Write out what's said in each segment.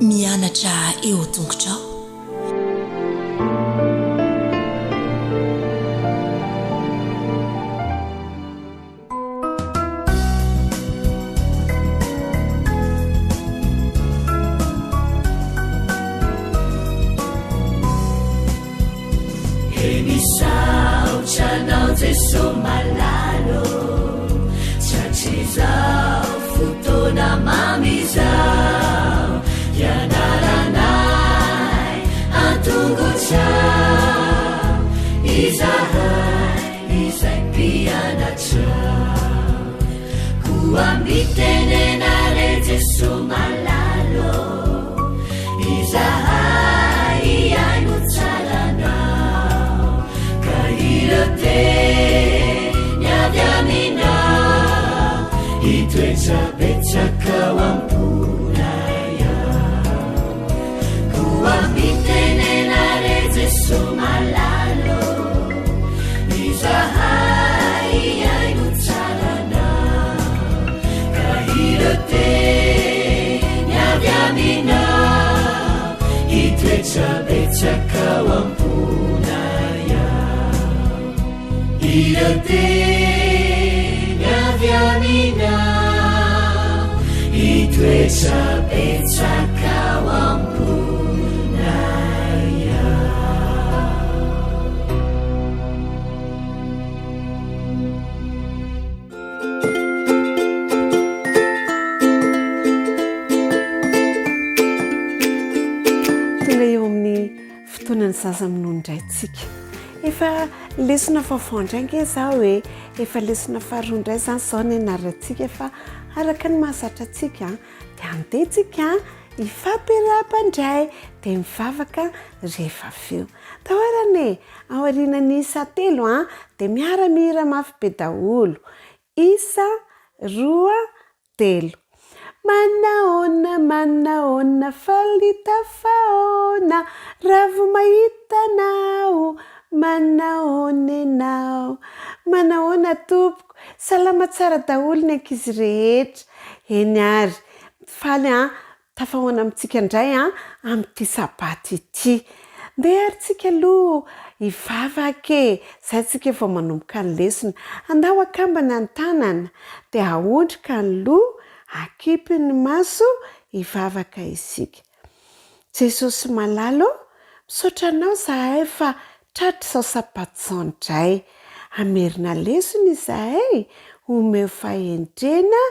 mianatra eo tongotrao. Emisaucanao Jesu malalo chachizao futona mamizao yanaranai antunguchao izahai izai pianachao kuambitenenare Jesu malalo izahai iainuchalanao kahirote nyavyamina itwecabecakawampunaya kuambitenenare Jesu malalo izahai iainuchalanao kahirote nyavyamina itwecabecakawampunaya irote nyavyamina itwecabecakawampunaya. tonga eo amin'ny fotoanany zaza minondray tsika efa lesona fafondrainga zao hoe efa lesona faharondray zany zao ny anarantsika fa araka ny mahazatra atsika dia andetsika ifampirapandray dia mivavaka rehefa feo tahoarane ao arinany isa telo dia miara-mihira mafy be daholo isa roa telo manaona falitafaona ravo mahitanao manaona enao manaona tompoko salama tsara daholo ny ankizy rehetra eny ary faly tafahoana amintsika indray amin'ity sabaty ity ndeha arytsika aloha ivavake zay tsika efa manomboka ny lesona andao akambana ny tanana dia aondrika ny loha akipy ny maso ivavaka isika. Jesosy malalo misaotranao zahay fa tratra sao sabaty zao indray amerina lesona izahay omeo fahendrena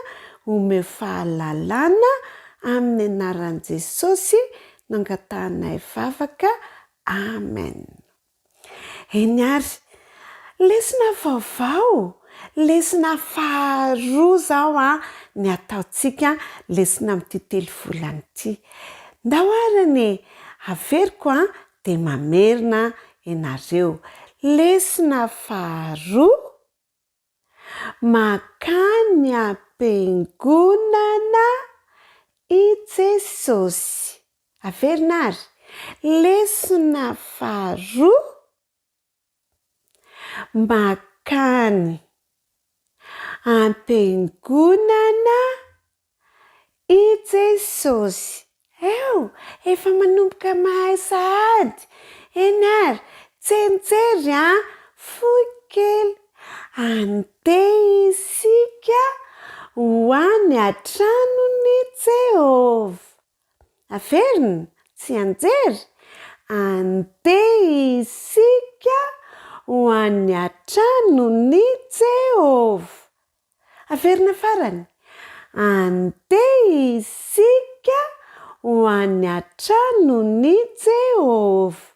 omeo fahalalana amin'ny anaran'i Jesosy nangatahana ivavaka amen. Eny ary lesona vaovao lesona faharoa zao ny ataotsika lesona amin'ity telo volany ity ndao arany averiko dia mamerina ianareo lesona faharoa makany am-piangonana i Jesosy averina ary lesona faharoa makany am-piangonana i Jesosy eo efa manomboka mahay sahady eny ary tsenjery foy kely andeha isika ho any antranony Jehova averina tsy anjery andeha isika ho any antranony Jehova averina farany andeha isika ho any antranony Jehova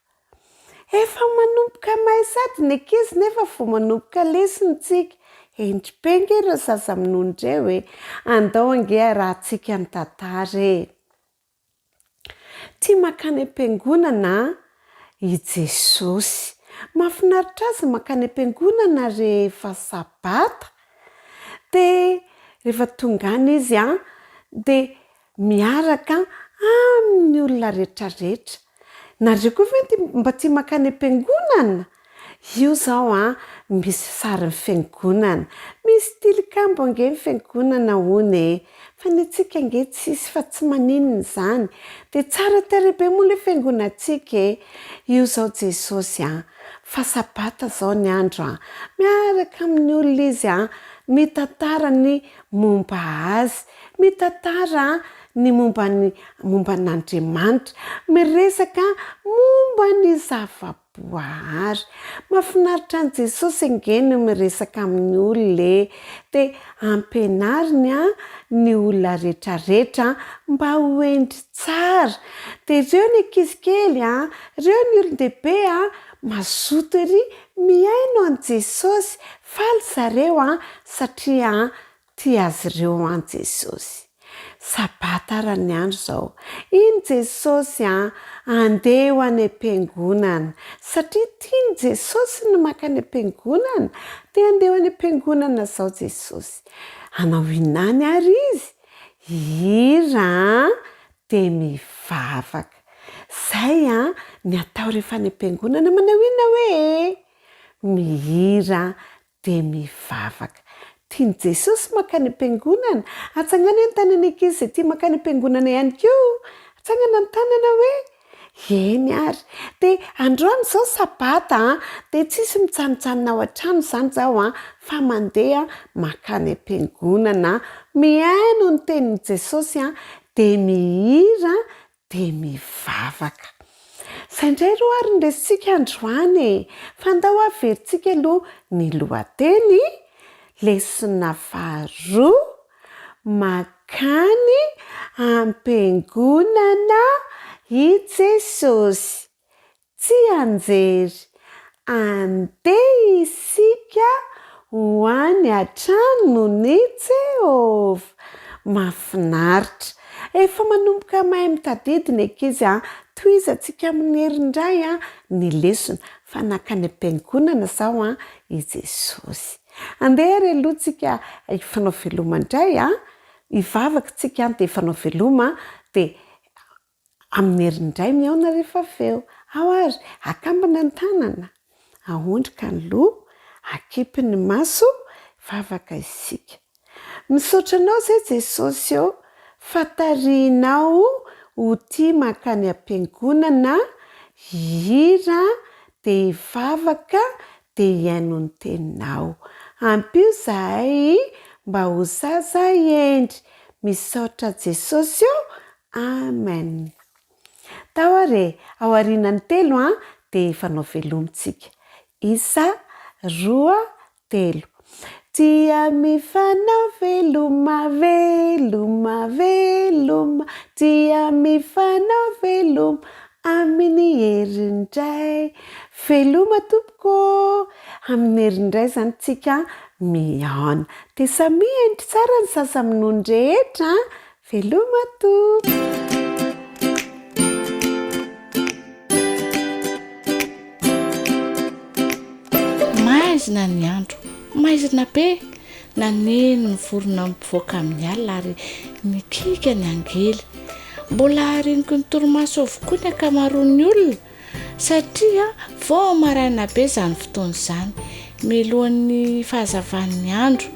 efa manomboka mahay sady ny ankizy nefa vao manomboka lesontsika endrim-penga ireo zaza minondreo hoe andao ange rahantsika ny tantara tia makany am-piangonana i Jesosy mahafinaritra azy makany am-piangonana rehefa sabata dia rehefa tonga any izy dia miaraka amin'ny olona rehetrarehetra nareo koa ve mba tia makany am-piangonana io zao misy sary fiangonana misy tilikambo ange ny fiangonana hony fa ny atsika ange tsisy fa tsy maninona zany de tsara tarebe moa le fiangonantsika io zao Jesosy fa sabata zao ny andro miaraka amin'ny olona izy mitantara ny momba azy mitantara ny momban'Andriamanitra miresaka momba ny zavaboahary mahafinaritra an Jesosy angeny miresaka amin'ny olona de ampenariny ny olona rehetrarehetra mba hoendry tsara de ireo ny ankizy kely ireo ny olon-dehibe mazoto ery miaino an Jesosy faly zareo satria tia azy ireo an Jesosy sabata raha ny andro zao iny Jesosy andeha ho any am-piangonana satria tiany Jesosy ny maka any am-piangonana de andeha ho any am-piangonana zao Jesosy anao inany ary izy hira de mivavaka zay ny atao rehefa any am-piangonana manao ina hoe mihira de mivavaka tiany Jesosy makany am-piangonana atsangana ny tanany ankizy zay tia makany am-piangonana ihany koa atsangana ny tanana hoe eny ary de androany zao sabata de tsisy mitsanotsanona ao an-trano zany zao fa mandeha makany am-piangonana miaino ny tenin'i Jesosy de mihira de mivavaka zay indray ro ary ndresitsika androany fandao averintsika aloha ny lohateny lesona faharoa makany am-piangonana i Jesosy tsy anjery andeha isika ho any an-tranon'i Jehovah mahafinaritra efa manomboka mahay mitadidy ny ankizy tohizatsika amin'ny herindray ny lesona fa nakany am-piangonana zao i Jesosy andeha ary alohantsika ifanao veloma indray ivavaka tsika de ifanao veloma de amin'ny herindray miaona rehefa feo ao ary akambana ny tanana ahondrika ny loha akipy ny maso vavaka isika misaotra anao zay Jesosy fatarianao ho tia makany am-piangonana hira de ivavaka de hiaino ny teninao ampio zahay mba ho zaza endry misaotra Jesosy amen tao ary ao aorianany telo de ifanao velomitsika 1 2 3 tia mifanao veloma veloma veloma tia mifanao veloma amin'ny herindray veloma tompoko amin'ny herindray zany tsika miaona de samy endry tsara ny sasa amin'ony rehetra veloma tompo maizina ny andro maizina be naneno ny vorona mivoaka amin'ny alina ary nikika ny angely mbola hariniko ny torimaso avokoa ny akamaroan'ny olona satria vao maraina be zany fotoana izany milohan'ny fahazavan'ny andro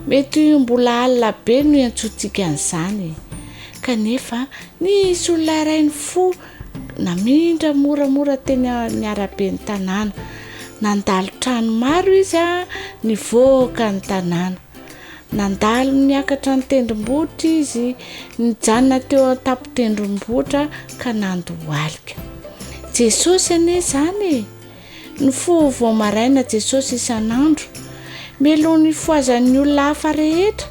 mety mbola alina be no iantsotsika an'izany kanefa nisy olona iray ny fo namindra moramora teny ny arabe ny tanàna nandalo trano maro izy nivoaka ny tanàna nandalo niakatra ny tendrombohitra izy nijanona teo an-tapo-tendrombohitra ka nandohalika Jesosy ane zany ny fo vao maraina Jesosy isan'andro melohany foazan'ny olona hafa rehetra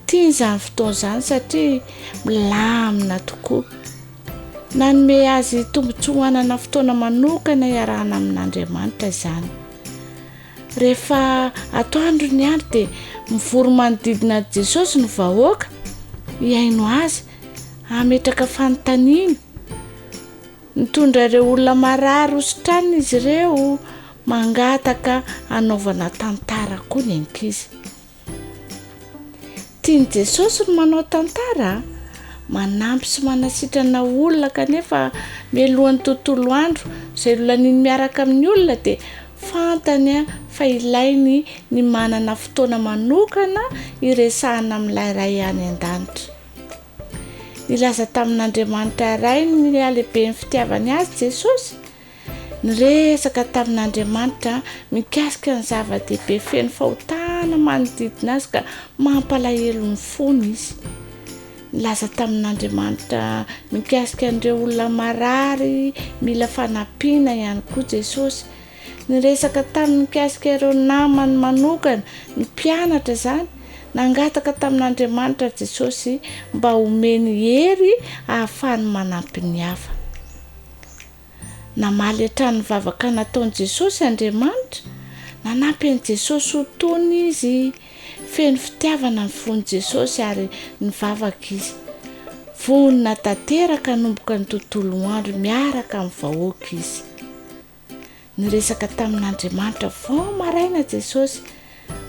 tia izany fotoana izany satria milamina tokoa nanome azy tombotsoanana fotoana manokana iarahana amin'Andriamanitra izany rehefa atoandro ny andro de mivory manodidina Jesosy ny vahoaka hiaino azy ametraka fanontaniana nitondra ireo olona marary hositranina izy ireo mangataka anaovana tantara koa ny ankizy tiany Jesosy no manao tantara manampy sy manasitrana olona kanefa mialohan'ny tontolo andro izay olona niny miaraka amin'ny olona de fantany fa ilainy ny manana fotoana manokana iresahana amin'ilay ray any an-danitra. Nilaza tamin'Andriamanitra iray ny alehibe ny fitiavany azy Jesosy. Niresaka tamin'Andriamanitra mikasika ny zava-dehibe feno fahotana manodidina azy ka mampalahelo ny fony izy. Nilaza tamin'Andriamanitra mikasika an'ireo olona marary mila fanampiana ihany koa Jesosy. Niresaka tamin'ny mikasika ireo namany manokana ny mpianatra zany. Nangataka tamin'Andriamanitra Jesosy mba homeny hery ahafahany manampy ny hafa. Namaly hatrany vavaka nataon'i Jesosy Andriamanitra. Nanampy an'i Jesosy ho tony izy. Feno fitiavana ny fon'i Jesosy ary nivavaka izy. Vonina tanteraka nomboka ny tontolo andro miaraka amin'ny vahoaka izy. Niresaka tamin'Andriamanitra vao maraina Jesosy.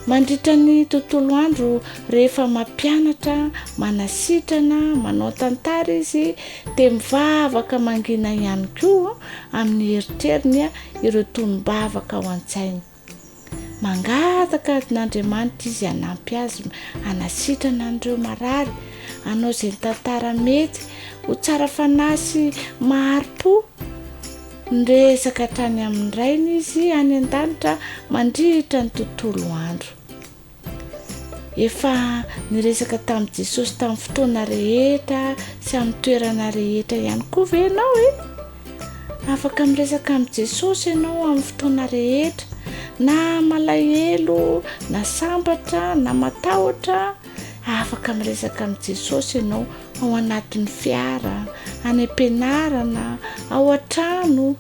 Mandritra ny tontolo andro rehefa mampianatra, manasitrana, manao tantara izy dia mivavaka mangina ihany koa amin'ny heritreriny ireo tonom-bavaka ao an-tsainy. Mangataka n'Andriamanitra izy hanampy azy hanasitrana an'ireo marary, hanao izay tantara mety ho tsara fanasy mahari-po. Niresaka hatrany amin'ny rainy izy any an-danitra mandritra ny tontolo andro. Efa niresaka tamin'i Jesosy tamin'ny fotoana rehetra sy amin'ny toerana rehetra ihany koa ve ianao e? Afaka miresaka amin'i Jesosy ianao amin'ny fotoana rehetra, na malahelo, na sambatra, na matahotra. Afaka miresaka amin'i Jesosy ianao ao anatin'ny fiara, any am-pianarana, ao an-trano.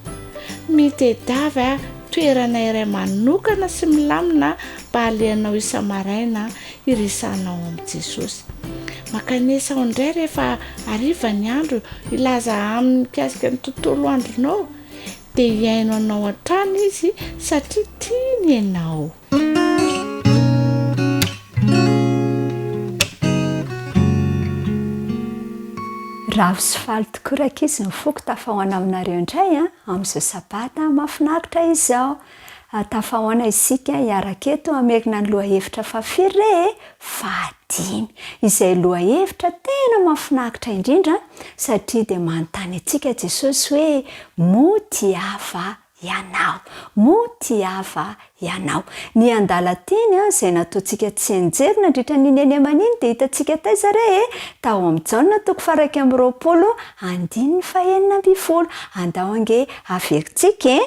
Mitedava toerana iray manokana sy milamina mba alehanao isa-maraina iresanao amin'i Jesosy. Makanesa ao indray rehefa hariva ny andro ilaza amin'ny mikasika ny tontolo andronao dia hiaino anao an-trano izy satria tiany ianao. Ravo sy faly tokoa rakizy ny foko tafahoana aminareo indray amin'izao sabata mahafinaritra izao. Tafahoana isika hiaraketo hamekina ny lohahevitra fafiry fahadimy. Izay lohahevitra tena mahafinaritra indrindra satria dia manontany antsika Jesosy hoe moty hafa ianao, moty hafa ianao. Ny an-dalateny izay nataontsika tsy enjery nandritra ny neny aman'iny dia hitantsika taiza re tao amin'ny Jaona 1:20 andao ange averintsika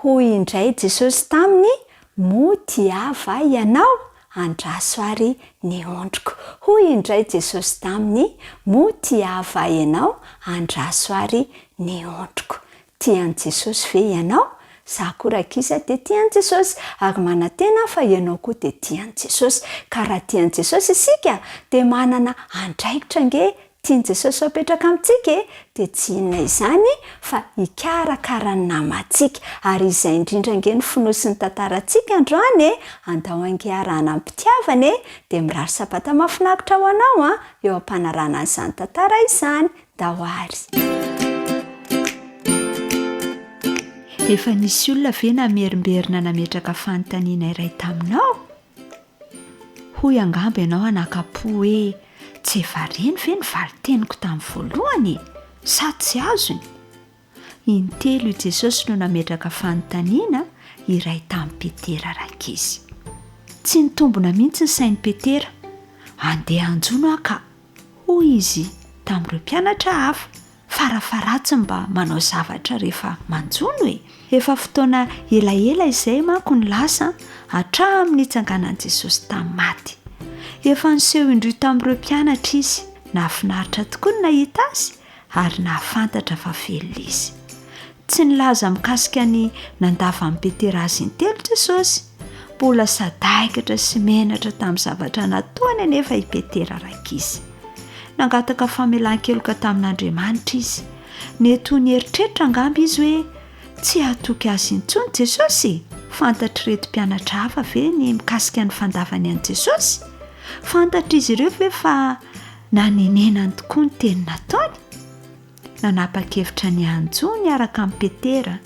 hoy indray Jesosy taminy moty hafa ianao andraso ary ny ondriko. Hoy indray Jesosy taminy moty hafa ianao andraso ary ny ondriko. Tian'i Jesosy ve ianao? Za koa rakisa dia tian'i Jesosy ary manantena fa ianao koa dia tian'i Jesosy. Ka raha tian'i Jesosy isika dia manana andraikitra nge tian'i Jesosy apetraka amintsika dia tsy inona izany fa hikarakara ny namantsika. Ary izay indrindra nge ny fonosiny tantarantsika androany andao ange arahana mpitiavany dia mirary sabata mahafinaritra ho anao eo ampanarahana izany tantara izany. Dahoary. Efa nisy olona ve namerimberina nametraka fanontaniana iray taminao? Hoy angamba ianao anakapo hoe tsy efa reny ve ny valiteniko tamin'ny voalohany? Sa tsy azony? Intelo i Jesosy no nametraka fanontaniana iray tamin'ny Petera rakizy. Tsy nitombona mihitsy ny sain'i Petera. Andeha anjono ka. Hoy izy tamin'ireo mpianatra hafa. Farafaratsy mba manao zavatra rehefa manjono e. Efa fotoana elaela izay manko ny lasa hatramin'ny itsanganan'i Jesosy tamin'ny maty. Efa niseho indroa tamin'ireo mpianatra izy. Nahafinaritra tokoa ny nahita azy ary nahafantatra fa velona izy. Tsy nilaza mikasika ny nandavan'i Petera azy intelo Jesosy. Mbola sadaikatra sy menatra tamin'ny zavatra nataony anefa i Petera rakizy. Nangataka famelan-keloka tamin'Andriamanitra izy. Netony eritreritra angamba izy hoe tsy hatoky azy intsony Jesosy. Fantatra reto mpianatra hafa ve ny mikasika ny fandavany an'i Jesosy? Fantatra izy ireo ve fa nanenenany tokoa ny teny nataony? Nanapa-kevitra ny anjo niaraka amin'ny Petera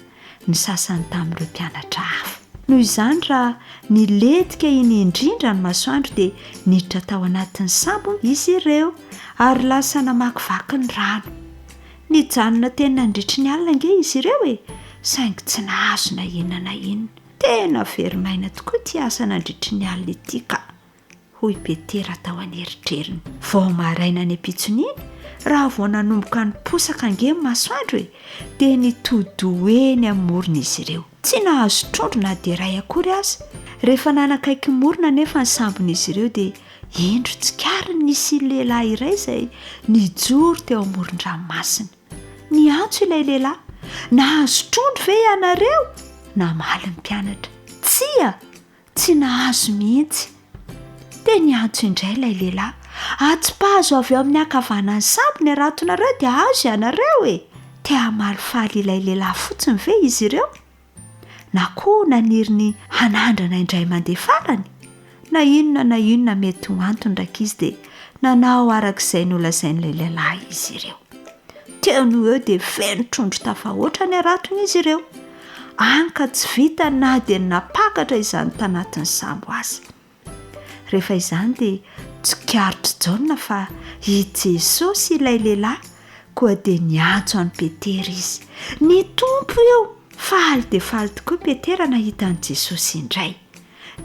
ny sasany tamin'ireo mpianatra hafa. noho izany raha niletika iny indrindra ny masoandro dia niditra tao anatin'ny sambo izy ireo ary lasa namakivaky ny rano. Nijanona tena nandritry ny alina nge izy ireo e, saingy tsy nahazo na inona na inona. Tena verimaina tokoa ty asa nandritry ny alina ity ka, hoy Petera tao an'eritreriny. Vao maraina ny ampitsoniny, raha vao nanomboka niposaka nge masoandro e, dia nitodoeny amin'ny morona izy ireo. Tsy nahazo trondro na dia ray akory aza. Rehefa nanakaiky morona nefa ny sambon'izy ireo dia indro tsikariny nisy lehilahy iray izay nijoro teo amoron-dranomasina. Niantso ilay lehilahy, nahazo trondro ve ianareo? Namaly ny mpianatra, tsy nahazo mihitsy. Dia niantso indray ilay lehilahy, atsy-pahazo avy eo amin'ny ankavanan'ny sambo ny aratonareo dia azo ianareo e. Te hamalifaly ilay lehilahy fotsiny ve izy ireo? Na koa naniry ny hanandrana indray mandeha farany? Na inona mety ho antony ndraiky izy dia nanao arak'izay nolazain'ilay lehilahy izy ireo. Teo no eo dia feno trondro tafahoatra ny aratony izy ireo. Anka tsy vita na dia napakatra izany tanatin'ny sambo azy. Rehefa izany dia tsikaritry jaona fa i Jesosy ilay lehilahy, koa dia niantso an'i Petera izy. Ny tompo eo! Faly dia faly tokoa Petera nahita an'i Jesosy indray.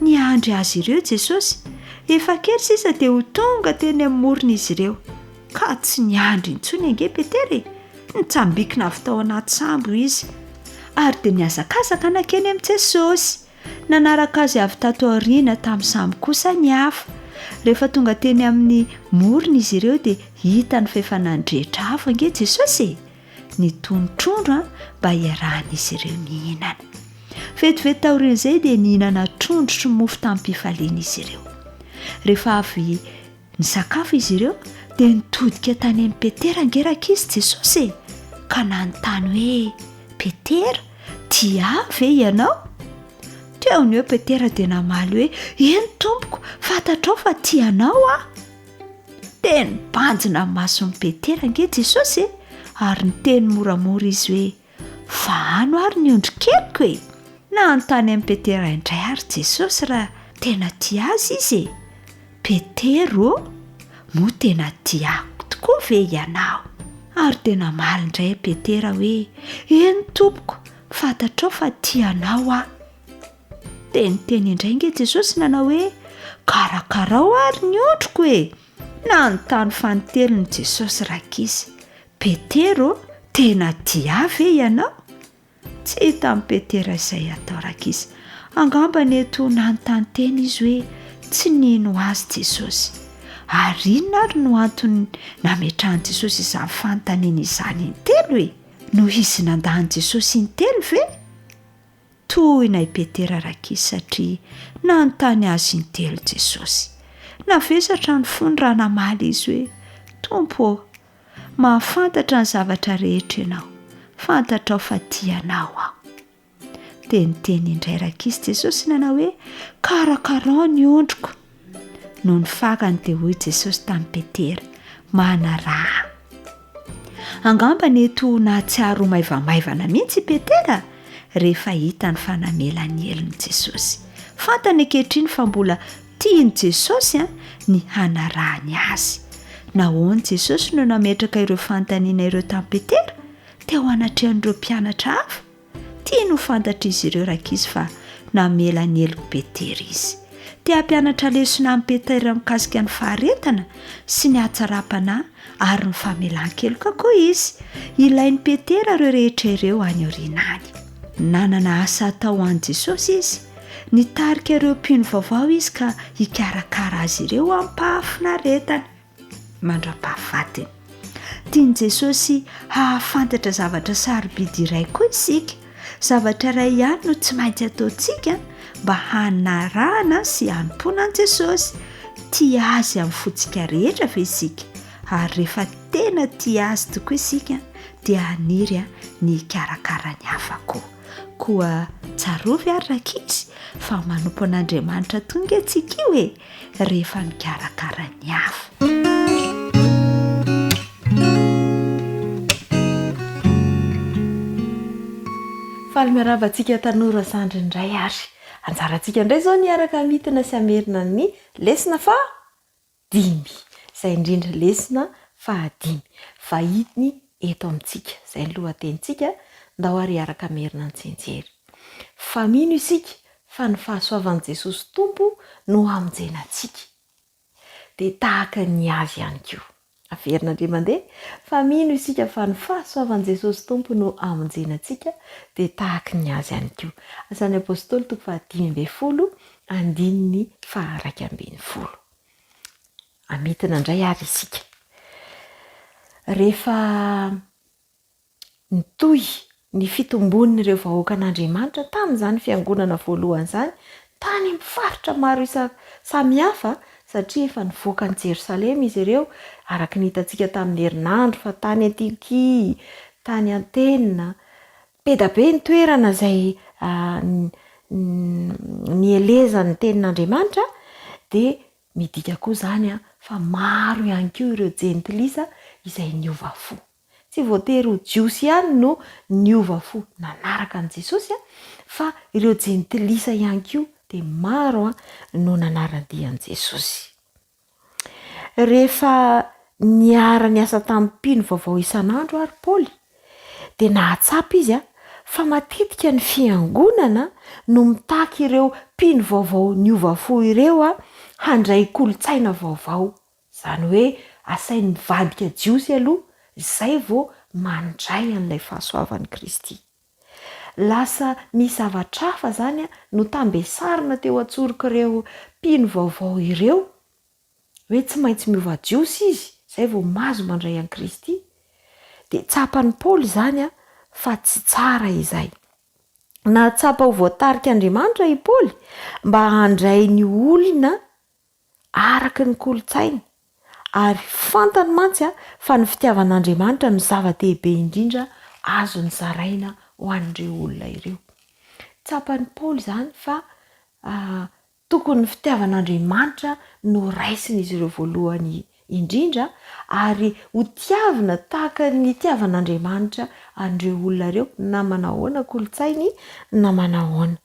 Niandry azy ireo Jesosy, efa kely sisa dia ho tonga teny amin'ny morona izy ireo. Ka tsy niandry intsony ange Petera e, nitsambikina avy tao anaty sambo izy. Ary dia niazakazaka nakeny amin'i Jesosy. Nanaraka azy avy tato aoriana tamin'ny sambo kosa ny hafa. Rehefa tonga teny amin'ny morona izy ireo dia hitany fa efa nandrehitra hafa ange Jesosy e. Nitony trondro mba hiarahan'izy ireo mihinana. Vetivety taoriana izay dia nihinana trondro sy mofo tamin'ny mpifaliana izy ireo. Rehefa avy nisakafo izy ireo dia nitodika tany amin'ny Petera ngeraka izy Jesosy e, ka nanontany hoe, Petera, tia ve ianao? Teo ny eo Petera dia namaly hoe, eny tompoko, fantatrao fa tianao a. Dia nibanjina amin'ny mason'i Petera nge Jesosy e, ary niteny moramora izy hoe, fahano ary ny ondro keliko e. Nanontany amin'ny Petera indray ary Jesosy raha tena tia azy izy e. Petero, mo tena tiako tokoa ve ianao? Ary tena maly indray Petera hoe, eny tompoko, fantatrao fa tianao a. Dia niteny indray nge Jesosy nanao hoe, karakarao ary ny ondroko e. Nanontany fanontelo ny Jesosy rakizy, Petero, tena tia ve ianao? Tsy hita amin'ny Petera izay atao rakizy. Angamba ny eto nanontany teny izy hoe, tsy nino azy Jesosy. Ary inona ary no antony nametrahan'i Jesosy izany fanontaniana izany intelo e? No izy nandahany Jesosy intelo ve? Tohina i Petera rakizy satria nanontany azy intelo Jesosy. Navesatra ny fony raha namaly izy hoe, Tompo, mahafantatra ny zavatra rehetra ianao, fantatrao fa tianao aho. Dia niteny indray rakizy Jesosy nanao hoe, karakarao ny ondroko. No ny fakany dia hoy Jesosy tamin'i Petera, manaraha. Angamba ny eto nahatsiaro maivamaivana mihitsy i Petera rehefa hita ny fanamelany helony Jesosy. Fantany ankehitriny fa mbola tiany Jesosy ny hanarahany azy. Nahoany Jesosy no nametraka ireo fanontaniana ireo tamin'i Petera teo anatrehan'ireo mpianatra hafa. Tia no fantatra izy ireo rakizy fa namelany heloko Petera izy. Tia hampianatra lesona amin'ny Petera mikasika ny faharetana sy ny hatsarapana ary ny famelan-keloka koa izy. Ilainy Petera ireo rehetra ireo any aoriana any. Nanana asa atao an'i Jesosy izy. Nitarika ireo mpino vaovao izy ka hikarakara azy ireo amin'ny mpahafinaretana mandra-pahafatiny. Tiany Jesosy hahafantatra zavatra sarobidy iray koa isika. Zavatra iray ihany no tsy maintsy ataontsika mba hanarahana sy hanompoana an'i Jesosy. Tia azy amin'ny fotsika rehetra ve isika? Ary rehefa tena tia azy tokoa isika dia haniry ny karakara ny hafa koa. Koa tsarovy ary rakizy fa manompo an'Andriamanitra tonga antsika io e rehefa mikarakara ny hafa. Faly miaravantsika tanora zandry indray ary anjarantsika indray zao niaraka mitina sy amerina ny lesina fa dimy izay indrindra lesina fahadimy vahidiny eto amintsika izay ny lohatenitsika ndao ary araka merina ny tsenjery fa mino isika fa ny fahasoavan'i Jesosy Tompo no amonjenantsika dia tahaka ny azy ihany koa averina indray mandeha fa mino isika fa ny fahasoavan'i Jesosy Tompo no amonjenantsika dia tahaka ny azy ihany koa asan'ny apôstôly 5:10 andininy 2:10 amitina indray ary isika rehefa nitoy ny fitombon'ireo vahoakan'Andriamanitra tamin'izany fiangonana voalohany izany tany amin'ny faritra maro samihafa satria efa nivoaka ny Jerosalema izy ireo araka ny hitantsika tamin'ny herinandro fa tany Antiokia, tany Atena, pedabe ny toerana izay nielezan'ny tenin'Andriamanitra dia midika koa izany fa maro ihany koa ireo jentilisa izay niova fo. Tsy voatery ho jiosy ihany no niova fo nanaraka an'i Jesosy fa ireo jentilisa ihany koa dia maro no nanara-dia an'i Jesosy. Rehefa niara niasa tamin'ny mpino vaovao isan'andro ary Paoly dia nahatsapa izy fa matetika ny fiangonana no mitaky ireo mpino vaovao niova fo ireo handray kolotsaina vaovao. Izany hoe asainy mivadika jiosy aloha izay vao mandray an'ilay fahasoavan'i Kristy. Lasa misy zavatra hafa izany no tambesarina teo an-tsorika ireo mpino vaovao ireo hoe tsy maintsy miova jiosy izy izay vao mahazo mandray an'i Kristy. Dia tsapany Paoly izany fa tsy tsara izay. Nahatsapa ho voatarika Andriamanitra i Paoly mba handray ny olona araka ny kolotsaina ary fantany mantsy fa ny fitiavan'Andriamanitra no zava-dehibe indrindra azo ny zaraina ho an'ireo olona ireo. Tsapany Paoly izany fa tokony ny fitiavan'Andriamanitra no raisin'izy ireo voalohany indrindra ary ho tiavina tahaka ny tiavan'Andriamanitra an'ireo olona ireo na manahoana kolotsainy na manahoana.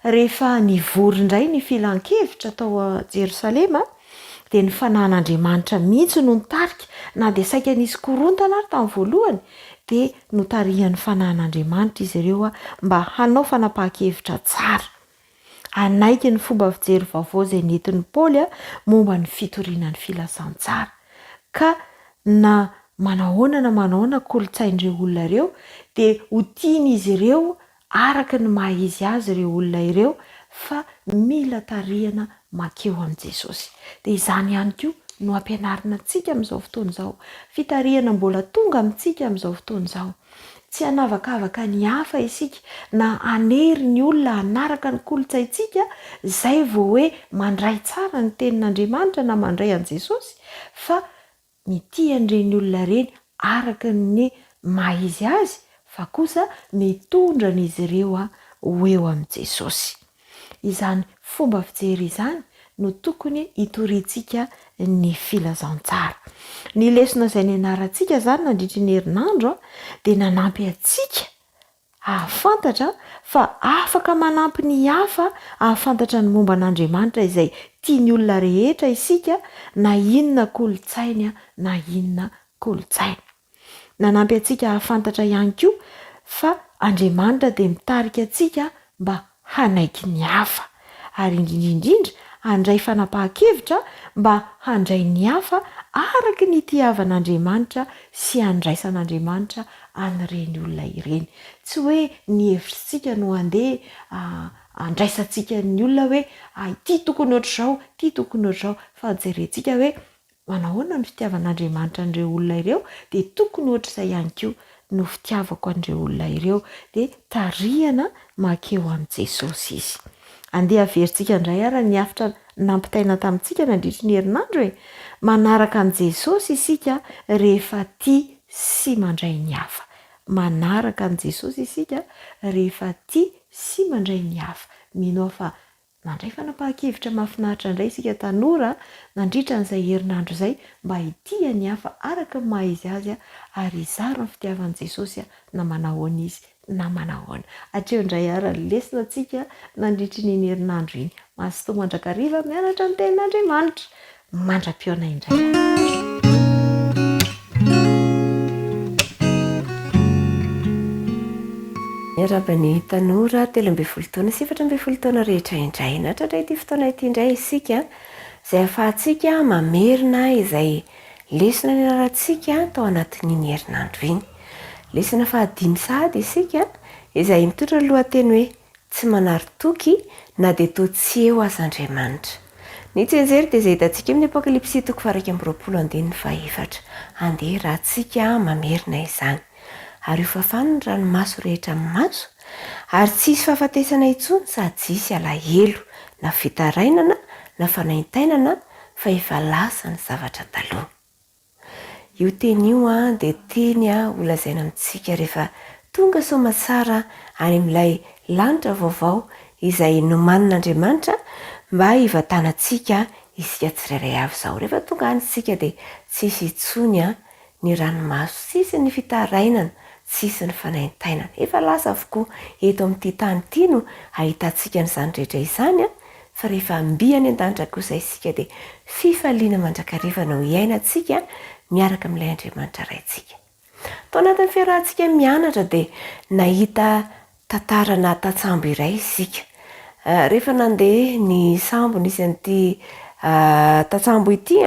Rehefa nivory indray ny filan-kevitra tao Jerosalema dia ny fanahin'Andriamanitra mihitsy no nitarika na dia saika nisy korontana ary tamin'ny voalohany dia notarihan'ny fanahin'Andriamanitra izy ireo mba hanao fanapahan-kevitra tsara. Anaiky ny fomba fijery vaovao izay nentin'i Paoly momba ny fitorian'ny filasan-tsara ka na manahoana kolotsain'ireo olona ireo dia ho tian'izy ireo araka ny maha izy azy ireo olona ireo fa mila tarihana makeo amin'i Jesosy. Dia izany ihany koa no ampianarina antsika amin'izao fotoana izao. Fitarihana mbola tonga amintsika amin'izao fotoana izao. Tsy hanavakavaka ny hafa isika na hanery ny olona hanaraka ny kolotsaintsika izay vao hoe mandray tsara ny tenin'Andriamanitra na mandray an'i Jesosy fa mity an'ireny olona ireny araka ny maha izy azy fa kosa mitondra n'izy ireo ho eo amin'i Jesosy. Izany fomba fijery izany no tokony hitorintsika ny filazantsara. Ny lesona izay nianarantsika izany nandritra ny herinandro dia nanampy antsika ahafantatra fa afaka manampy ny hafa ahafantatra ny momba an'Andriamanitra izay tiany olona rehetra isika na inona kolotsaina na inona kolotsaina. Nanampy antsika ahafantatra ihany koa fa Andriamanitra dia mitarika antsika mba hanaiky ny hafa ary indrindra handray fanapahan-kevitra mba handray ny hafa araka ny itiavan'Andriamanitra sy handraisan'Andriamanitra an'ireny olona ireny. Tsy hoe ny hevitrintsika no handeha handraisantsika ny olona hoe ity tokony ohatr'izao, ity tokony ohatr'izao fa jerentsika hoe manahoana ny fitiavan'Andriamanitra an'ireo olona ireo dia tokony ohatr'izay ihany koa no fitiavako an'ireo olona ireo dia tarihana makeo amin'i Jesosy izy. Andeha averintsika indray ary ny hafitra nampitaina tamintsika nandritra ny herinandro hoe manaraka an'i Jesosy isika rehefa tia sy mandray ny hafa. Manaraka an'i Jesosy isika rehefa tia sy mandray ny hafa. Mino fa nandray fanapahan-kevitra mahafinaritra indray isika tanora nandritra an'izay herinandro izay mba hitia ny hafa araka ny maha izy azy ary izaro ny fitiavan'i Jesosy na manahoana izy na manahoana atreo indray ara lesina atsika nandritry nyny herinandro iny mahasotoa mandrakariva mianatra ny tenin'andriamanitra mandra-piona indray miarabany tanora 13 taona sy 14 taona rehetra indray natratra ity fotoana ity indray isika izay ahafahantsika mamerina izay lesona ny ararantsika tao anatin'iny herinandro iny lesona fahadimy sahady isika izay mitondra lohateny hoe tsy manary toky na dia toa tsy eo az'Andriamanitra. Ny tsenjery dia izay hitantsika amin'ny apokalipsy 2:24 andeha raha tsika mamerina izany. Ary io fafana ny ranomaso rehetra amin'ny maso ary tsisy fahafatesana intsony sady tsisy alahelo na fitarainana na fanaintainana fa efa lasa ny zavatra taloha. Io teny io dia teny holazaina amintsika rehefa tonga soamantsara any amin'ilay lanitra vaovao izay nomanin'Andriamanitra mba hivatanantsika isika tsirairay avy izao. Rehefa tonga anytsika dia tsisy intsony ny ranomaso, tsisy ny fitarainana, tsisy ny fanaintainana. Efa lasa avokoa eto amin'ity tany ity no ahitantsika n'izany rehetra izany fa rehefa ambiany an-danitra kosa isika dia fifaliana mandrakariva no iainantsika miaraka amin'ilay Andriamanitra raintsika. Tao anatin'ny fiarahantsika mianatra dia nahita tantarana tatsambo iray isika. Rehefa nandeha ny sambo nisy an'ity tatsambo ity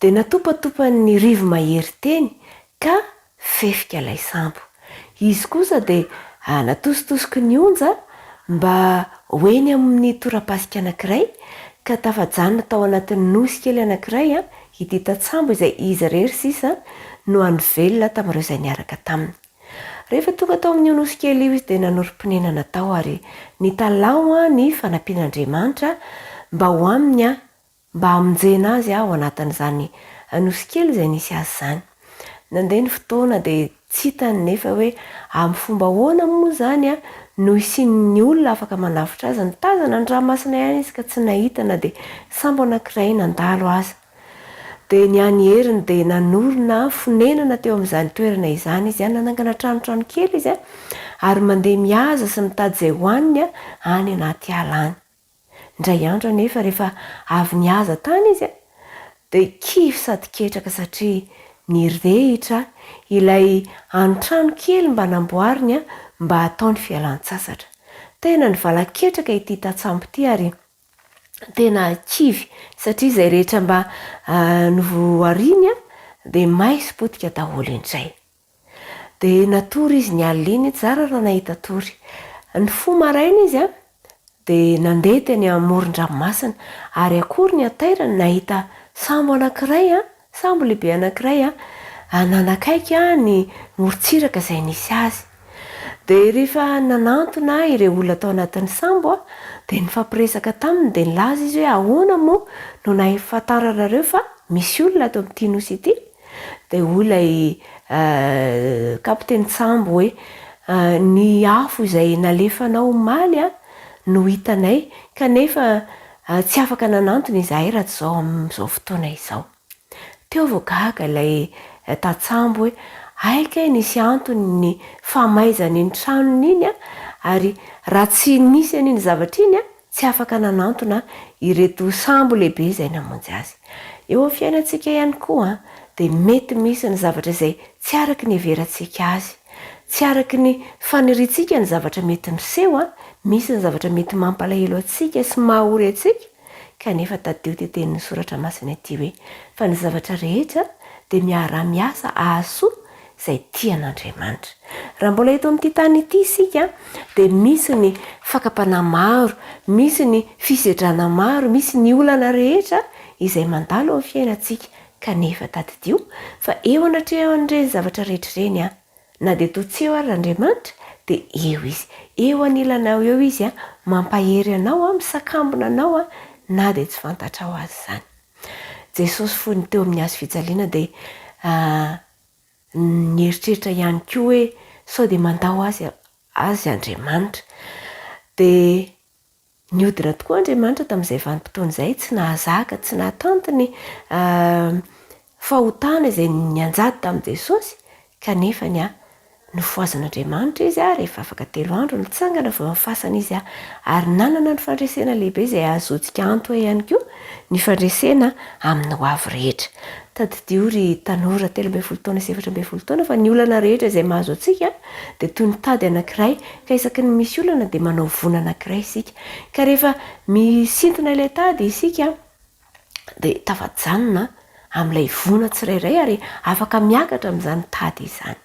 dia natopatopany rivo mahery teny ka fefika ilay sambo. Izy kosa dia natositosiky ny onja mba hoeny amin'ny torapasika anankiray ka tafajanona tao anatin'ny nosy kely anankiray ity tatsambo izay izy rery sisa no anovelona tamin'ireo izay niaraka taminy. Rehefa tonga tao amin'ny nosy kely io izy dia nanorim-ponenana tao ary nitalao ny fanampian'Andriamanitra mba ho aminy mba hamonjena azy ao anatin'izany nosy kely izay nisy azy izany. Nandeha ny fotoana dia tsy hitany nefa hoe amin'ny fomba ahoana moa izany no isian'ny olona afaka manavitra azy. Nitazana ny ranomasina ihany izy ka tsy nahitana dia sambo anankiray nandalo azy. Dia ny any heriny dia nanorina fonenana teo amin'izany toerana izany izy nanangana tranotrano kely izy ary mandeha mihaza sy mitady izay hoaniny any anaty ala any. Indray andro nefa rehefa avy nihaza tany izy dia kivy sady ketraka satria nirehitra ilay an-trano kely mba namboariny mba ataony fialan-tsasatra. Tena ny vala-ketraka ity tatsambo ity ary tena kivy satria izay rehetra mba novoariny dia maisy potika daholo indray. Dia natory izy ny alina tsara raha nahita tory. Ny fo maraina izy dia nandeha teny amoron-dranomasina ary akory ny atairany nahita sambo anankiray sambo lehibe anankiray nanakaiky ny morontsiraka izay nisy azy. Dia rehefa nanantona ireo olona tao anatin'ny sambo dia nifampiresaka taminy dia nilaza izy hoe ahoana moa no nahafantaranareo fa misy olona ato amin'ity nosy ity. Dia olay kapiteny sambo hoe ny afo izay nalefanao maly no hitanay kanefa tsy afaka nanantona izahay raha tsy izao amin'izao fotoana izao. Teo vao gaga ilay tatsambo hoe aika nisy antony ny famaizany ny tranony iny ary raha tsy nisy an'iny zavatra iny tsy afaka nanantona ireto sambo lehibe izay namonjy azy. Eo amin'ny fiainantsika ihany koa dia mety misy ny zavatra izay tsy araky ny heverantsika azy, tsy araky ny faniriantsika ny zavatra mety miseho misy ny zavatra mety mampalahelo antsika sy mahaory antsika kanefa tadio tetenin'ny soratra masina ity hoe fa ny zavatra rehetra dia miara-miasa ahasoa izay tian'Andriamanitra. Raha mbola eto amin'ity tany ity isika dia misy ny fakapana maro, misy ny fisedrana maro, misy ny olana rehetra izay mandalo amin'ny fiainantsika kanefa tadidio fa eo anatrehan'ireny zavatra rehetra ireny na dia toa tsy eo ary Andriamanitra dia eo izy, eo anilanao eo izy mampahery anao, misakambona anao na dia tsy fantatrao azy izany. Jesosy fony teo amin'ny hazo fijaliana dia nieritreritra ihany koa hoe sao dia mandao azy Andriamanitra. Dia nihodina tokoa Andriamanitra tamin'izay vanim-potoana izay tsy nahazaka, tsy nahatanty ny fahotana izay nianjady tamin'i Jesosy kanefa nofoazan'andriamanitra izy a rehefa afaka 3 andro nitsangana vao mifasana izy a ary nanana ny fandresena lehibe izay ahazoantsika anto ihany koa ny fandresena amin'ny ho avy rehetra tadidio ry tanora 13 taona 17 taona fa ny olana rehetra izay mahazo antsika dia toy ny tady anankiray ka isaky ny misy olana dia manao vona anankiray isika ka rehefa misintona ilay tady isika dia tafajanona amin'ilay vona tsirairay ary afaka miakatra amin'izany tady izany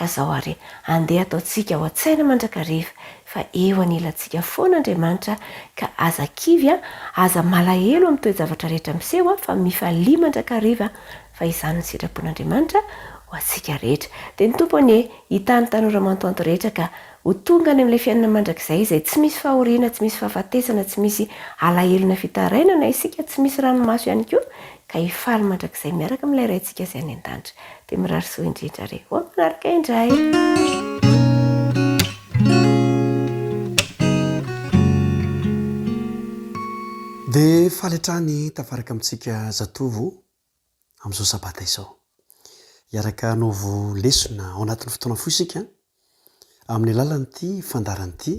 ka zao ary andeha ataontsika ho an-tsaina mandrakariva fa eo anilantsika foana Andriamanitra ka aza kivy a aza malahelo amin'ny toe-javatra rehetra miseho fa mifalia mandrakariva fa izany ny sitrapon'Andriamanitra ho antsika rehetra dia ny tompony hitany tanora mantoanto rehetra ka ho tonga any amin'ilay fiainana mandrakizay izay tsy misy fahoriana tsy misy fahafatesana tsy misy alahelona fitarainana isika tsy misy ranomaso ihany koa ka hifaly mandrakizay miaraka amin'ilay raintsika izay any an-danitra dia mirary soa indrindra re ho manaraka indray dia faletrany tafaraka amintsika zatovo amin'izao sabata izao hiaraka novo lesona ao anatin'ny fotoana fo isika amin'ny alalan'ity fandaran'ity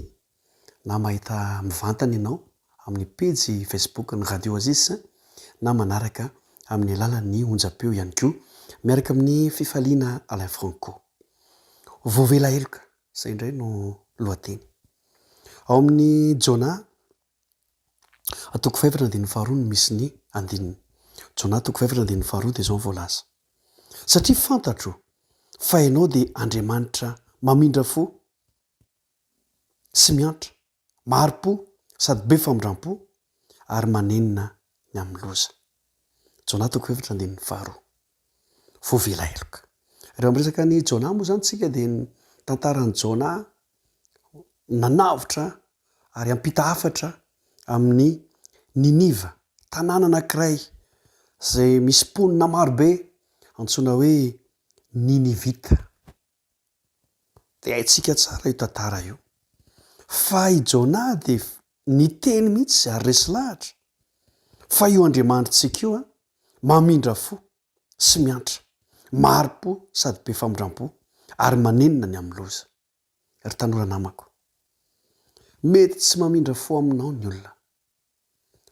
na mahita mivantana ianao amin'ny pejy Facebook ny radio Oasis na manaraka amin'ny alalan'ny onjam-peo ihany koa miaraka amin'ny fifaliana Alain Franco voavela heloka izay indray no lohateny ao amin'ny Jona atoko 5:2 no misy ny andininy Jona atoko 5:2 dia izao voalaza satria fantatro fa ianao dia Andriamanitra mamindra fo sy miantra mahari-po sady be famindram-po ary manenina ny amin'ny loza Jona atoko 5:2 voavela heloka ireo miresaka ny Jona moa zany tsika dia ny tantaran'ny Jona nanavotra ary ampita hafatra amin'ny Niniva tanàna anankiray izay misy mponina marobe antsoina hoe Ninivita dia haintsika tsara io tantara io fa i Jona dia niteny mihitsy ary resy lahatra fa io Andriamanitsika io a mamindra fo sy miantra mahari-po sady be famindram-po ary manenina ny amin'ny loza ry tanora namako mety tsy mamindra fo aminao ny olona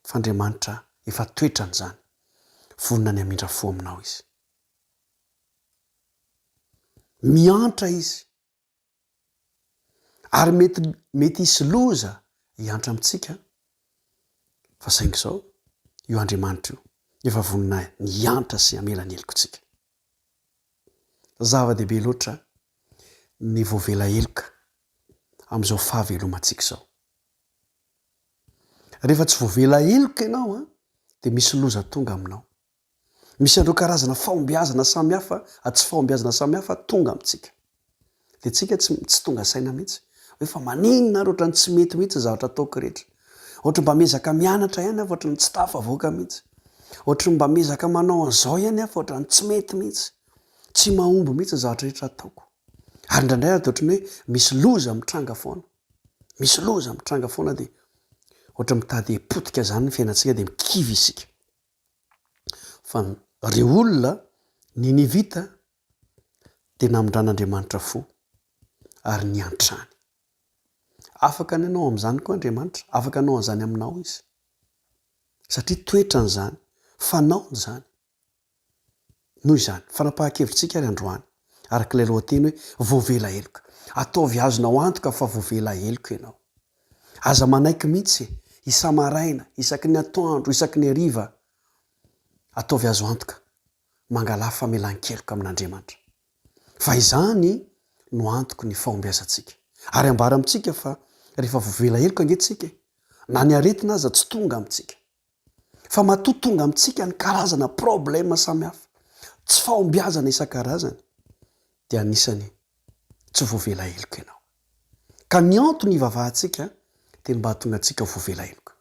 fa Andriamanitra efa toetrany izany vonina ny hamindra fo aminao izy miantra izy ary mety hisy loza hiantra amintsika fa saingy izao io Andriamanitra io efa vonina niantra sy hamela ny helokontsika zava-dehibe loatra ny voavela heloka amin'izao fahavelomantsika izao rehefa tsy voavela heloka ianao a dia misy loza tonga aminao misy andreo karazana fahombiazana samihafa tsy fahombiazana samihafa tonga amintsika dia tsika tsy tonga saina mihitsy hoe fa maninona ary ohatrany tsy mety mihitsy zavatra ataoko rehetra ohatra mba miezaka mianatra ihany afa ohatrany tsy tafavoaka mihitsy ohatrany mba miezaka manao an'izao ihany afa ohatrany tsy mety mihitsy tsy mahomby mihitsy zavatra rehetra ataoko ary indraindray ary dia ohatrany hoe misy loza mitranga foana misy loza mitranga foana dia ohatra mitady potika zany ny fiainantsika dia mikivy isika fa reo olona Ninivita dia namindran'Andriamanitra fo ary niantrany afaka ny anao amin'izany koa Andriamanitra afaka anao an'izany aminao izy satria toetrany izany fanaony izany noho izany fanapahan-kevitritsika ary androany araka ilay lohateny hoe voavela heloka ataovy azonao antoka fa voavela heloka ianao aza manaiky mihitsy isa-maraina isaky ny atoandro isaky ny hariva ataovy azo antoka mangala famelan-keloka amin'Andriamanitra fa izany no antoko ny fahombiazantsika ary ambara amintsika fa rehefa voavela heloka angetsika na ny aretina aza tsy tonga amintsika fa matoa tonga amintsika ny karazana problema samihafa tsy fahombiazana isan-karazany dia anisany tsy voavela heloka ianao ka ny antony ivavahantsika dia mba hatonga antsika voavela heloka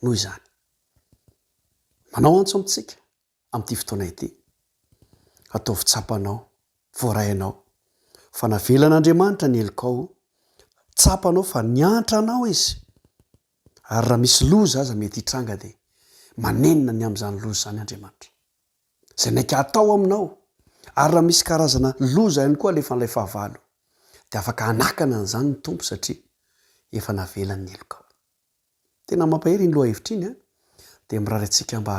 noho izany manao antso amintsika amin'ity fotoana ity ataovy tsapanao voarainao fa navelan'Andriamanitra ny helokao tsapanao fa niantranao izy ary raha misy loza aza mety hitranga dia manenina ny amin'izany loza izany Andriamanitra izay naika atao aminao ary raha misy karazana loza ihany koa lefan'ilay fahavalo de afaka anakana n'izany ny tompo satria efa navelan'ny eloka tena mampahery iny loha hevitra iny a de mirary antsika mba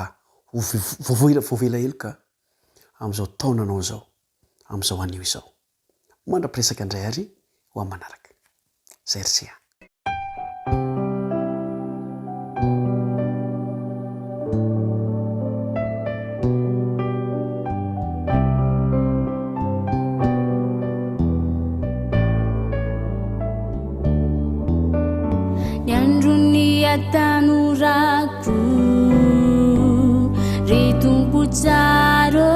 voavela eloka am'izao taonanao zao am'izao anio izao mandra-piresaka indray ary ho amin'ny manaraka zay risia tanorako ritompotsaro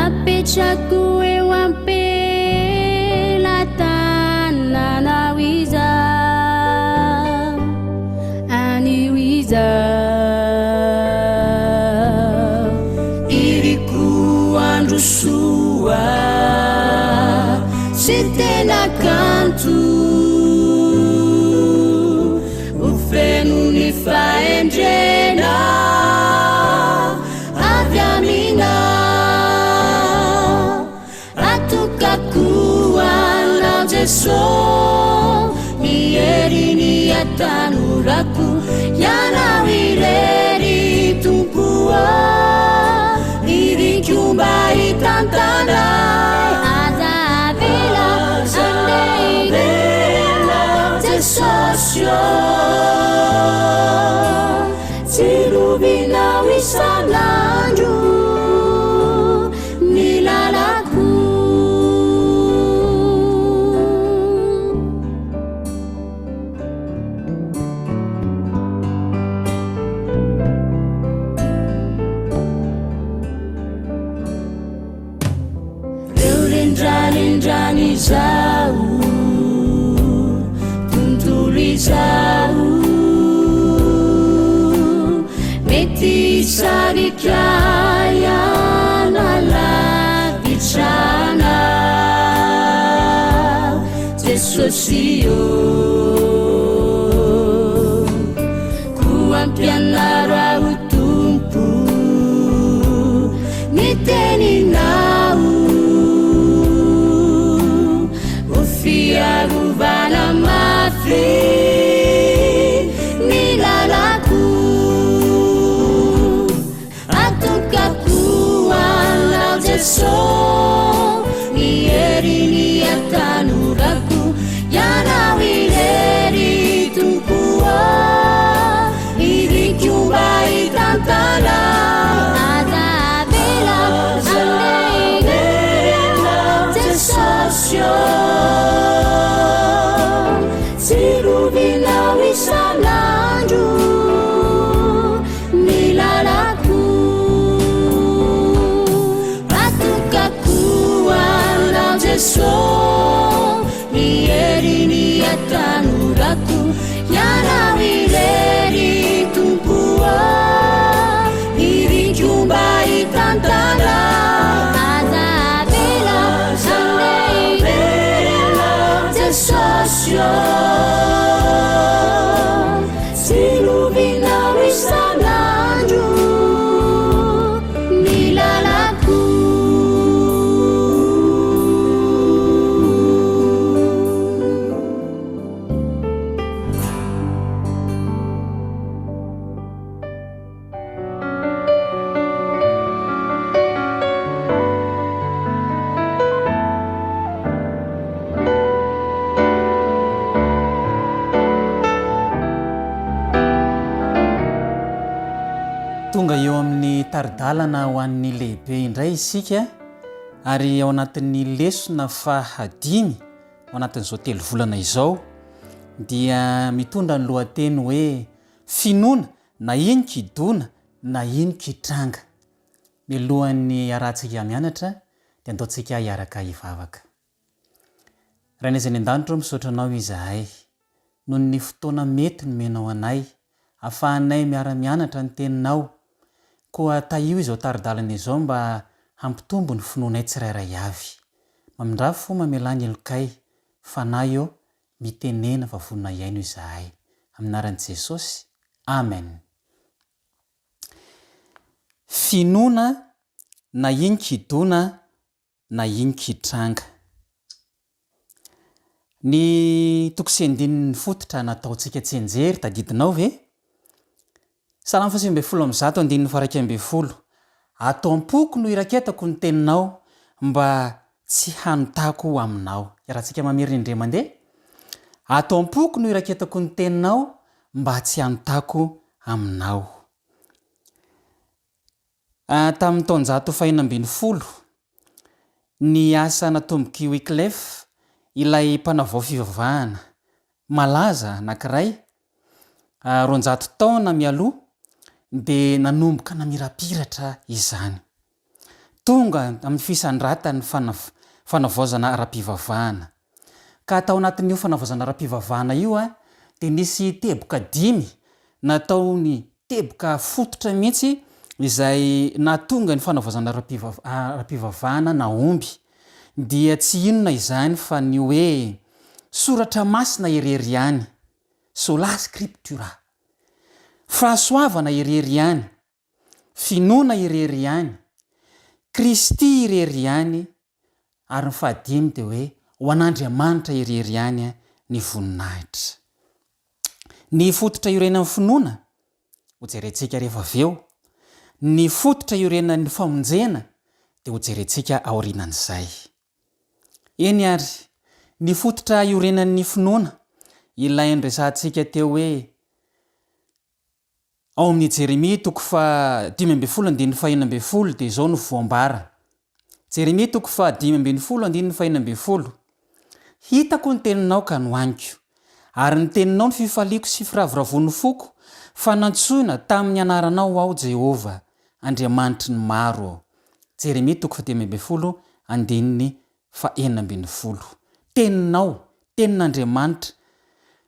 apetrako eo ampelatannanao iza anio iza iriko andro soa sy tena kanto fenuni faendrena avyamina atokakoanao jeso ierini atanuraku yanao irery tompoa irikomba itantana azavela andeirela jesosio siluvinao isanandro nilalako reo rendrarendrany zao tontolo izao mety sarikayana lavitrana jesosio koampianara ho tompo miteninao ho fiarovana mafy nilalako atokakoanao jeso ierini atanuraku yanao irery tompoa irikomba itantana azavela andeirela jesosio siluvinao isanandro nilalako atokakoanao jeso ierini atanuraku yanao irery tompoa irikomba itantana azavela andeirela jesosio siluvinao isanandro nilalako tonga eo amin'ny taridalana ho an'ny lehibe indray isika ary ao anatin'ny lesona fahadimy ao anatin'izao telo volana izao dia mitondra ny lohateny hoe finoana na ino kidona na ino kitranga milohan'ny arantsika mianatra dia andaontsika hiaraka hivavaka rainazany an-danitra misaotranao izahay noho ny fotoana mety nomenao anay ahafahanay miara-mianatra ny teninao koa taio izao taridalana izao mba hampitombo ny finoanay tsirairay avy mamindra fo mamelany elokay fanahy eo mitenena fa vonina iaino izahay aminaran'i Jesosy amen. Finoana na iny kidona na iny kitranga. Ny tokosendin'ny fototra nataontsika tsenjery tadidinao ve? Salamo fa 120 atao ampoko no iraketako ny teninao mba tsy hanotako aminao. Iarahantsika mamery indray mandeha. Atao ampoko no iraketako ny teninao mba tsy hanotako aminao. Tamin'ny taonjato 520 ny asa natomboky Wycliffe, ilay mpanavao fivavahana malaza anankiray, 200 taona mialoha, dia nanomboka namirapiratra izany. Tonga amin'ny fisandratany fanavaozana ara-pivavahana. Ka tao anatin'io fanavaozana ara-pivavahana io dia nisy teboka 5 nataony teboka fototra mihitsy izay natonga ny fanavaozana ara-pivavahana naomby. Dia tsy inona izany fa ny hoe soratra masina irery ihany, sola scriptura, fahasoavana irery ihany, finoana irery ihany, Kristy irery ihany, ary ny fahadimy dia hoe ho an'Andriamanitra irery ihany ny voninahitra. Ny fototra iorenan'ny finoana ho jerentsika rehefa aveo, ny fototra iorenan'ny famonjena dia ho jerentsika aorinan'izay. Eny ary, ny fototra iorenan'ny finoana ilay nresantsika teo hoe ao amin'ny Jeremia 5:5 dia izao no voambara. Jeremia 5:5 hitako ny teninao ka nohaniko, ary ny teninao ny fifaliako sy firavoravon'ny foko, fa nantsoina tamin'ny anaranao ao Jehova, Andriamanitry ny maro. Jeremia 5:4. Teninao, tenin'Andriamanitra,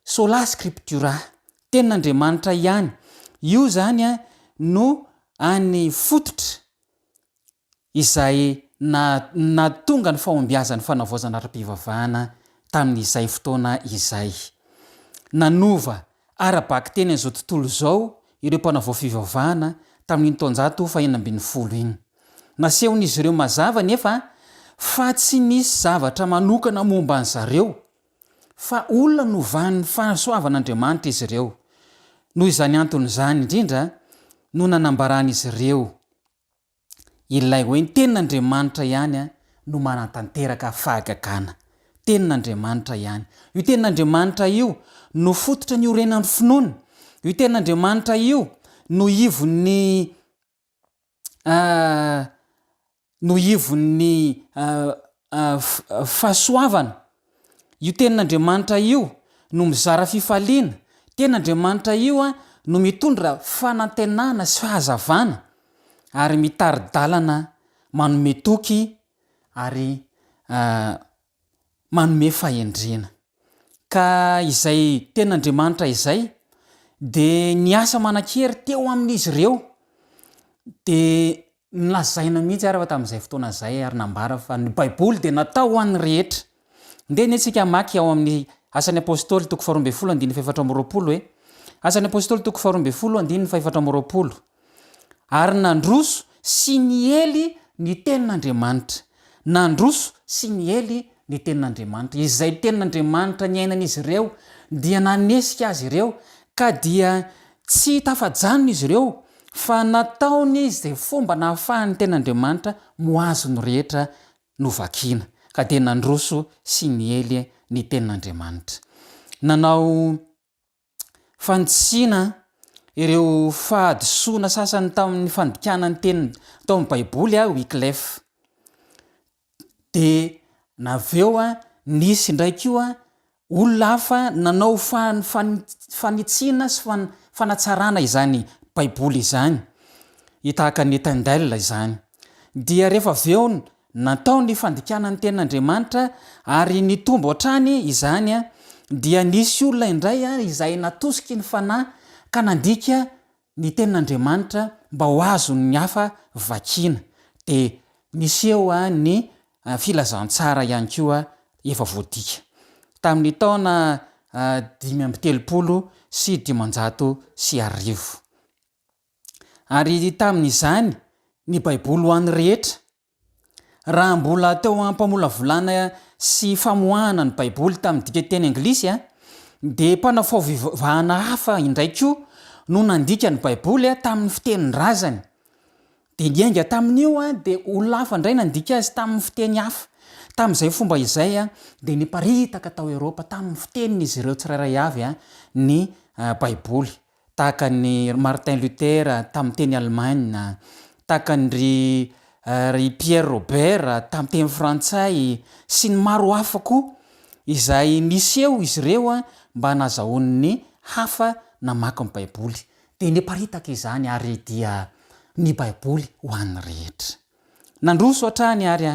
sola scriptura, tenin'Andriamanitra ihany. Io zany no any fototra izay natonga ny fahombiazan'ny fanavaozana ara-pivavahana tamin'izay fotoana izay. Nanova ara-baky teny an'izao tontolo izao ireo mpanavao fivavahana tamin'ny taonjato 520 iny. Nasehon'izy ireo mazava nefa fa tsy nisy zavatra manokana momba an zareo, fa olona novan'ny fahasoavan'Andriamanitra izy ireo. Noho izany antony izany indrindra no nanambaran'izy ireo ilay hoe ny tenin'Andriamanitra ihany no manatanteraka fahagagana. Tenin'Andriamanitra ihany. Io tenin'Andriamanitra io no fototra ny orenan'ny finoana. Io tenin'Andriamanitra io no ivon'ny fahasoavana. Io tenin'Andriamanitra io no mizara fifaliana. Tenin'Andriamanitra io no mitondra fanantenana sy fahazavana ary mitaridalana manome toky ary manome fahendrena. Ka izay tenin'Andriamanitra izay dia ny asa manan-kery teo amin'izy ireo dia nolazaina mihitsy ary tamin'izay fotoana izay ary nambara fa ny Baiboly dia natao ho an'ny rehetra. Nde ny tsika maky ao amin'ny Asan'ny Apôstôly 2:4 hoe Asan'ny Apôstôly 2:4 ary nandroso sy niely ny tenin'Andriamanitra. Nandroso sy niely ny tenin'Andriamanitra. Izay tenin'Andriamanitra ny ainan'izy ireo dia nanesika azy ireo ka dia tsy tafajanona izy ireo, fa nataony izay fomba nahafahan'ny tenin'Andriamanitra moazo ny rehetra novakiana, ka dia nandroso sy niely ny tenin'Andriamanitra. Nanao fanitsina ireo fahadisoana sasany tamin'ny fandikanany teny tao amin'ny Baiboly Wycliffe. Dia naveo nisy ndraiky io olona hafa nanao fanitsiana sy fanatsarana izany Baiboly izany, hitahaka ny Tyndale izany. Dia rehefa aveo natao ny fandikanany tenin'Andriamanitra ary nitombo hatrany izany dia nisy olona indray izay natosiky ny fanahy ka nandika ny tenin'Andriamanitra mba ho azo ny hafa vakiana. Dia niseo ny filazantsara ihany koa efa voadika tamin'ny taona 530 sy 900. Ary tamin'izany ny baiboly ho an'ny rehetra raha mbola teo ampamola volana sy famoahana ny baiboly tamin'ny dika teny anglisy de mpanafao-vivahana hafa indraikio no nandika ny baiboly tamin'ny fitenin-drazany de niainga tamin'io de olona hafa indray nandika azy tamin'ny fiteny hafa tamin'izay fomba izay de niparitaka tao Eropa tamin'ny fitenin'izy ireo tsirairay avy ny baiboly tahaka ny Martin Luther tamin'ny teny Allemagne tahaka ny ry Pierre Robert tamin'ny teny frantsay sy ny maro hafa koa izay niseo izy ireo mba nazahoan'ny hafa namaky ny baiboly de niparitaka izany ary dia ny baiboly ho an'ny rehetra nandroso hatrany ary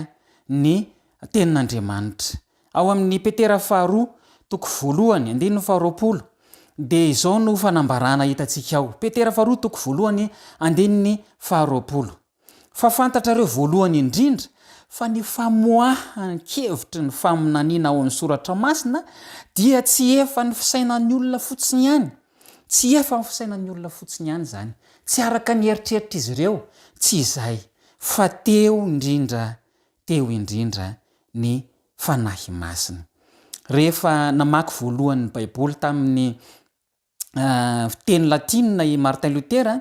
ny tenin'Andriamanitra ao amin'ny Petera 2:1 de izao no fanambarana hitantsika ao Petera 2:1 fa fantatrareo voalohany indrindra fa ny famoahan-kevitry ny faminaniana ao amin'ny soratra masina dia tsy efa ny fisainan'ny olona fotsiny ihany tsy efa ny fisainan'ny olona fotsiny ihany zany tsy araka ny eritreritra izy ireo tsy izay fa teo indrindra ny fanahy masina rehefa namaky voalohany ny baiboly tamin'ny teny latinina i Martin Luther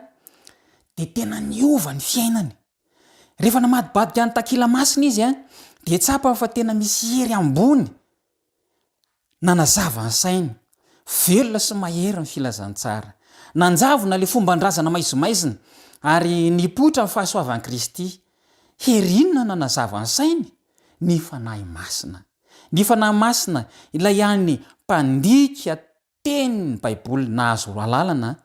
de tena niova ny fiainany rehefa namadibadika ny takila masina izy de tsapa fa tena misy hery ambony nanazava ny sainy velona sy mahery ny filazantsara nanjavona le fomban-drazana maizimaizina ary nipoitra ny fahasoavan'i Kristy herinona nanazava ny sainy ny fanahy masina ilay any mpandika teny baiboly nahazo alalana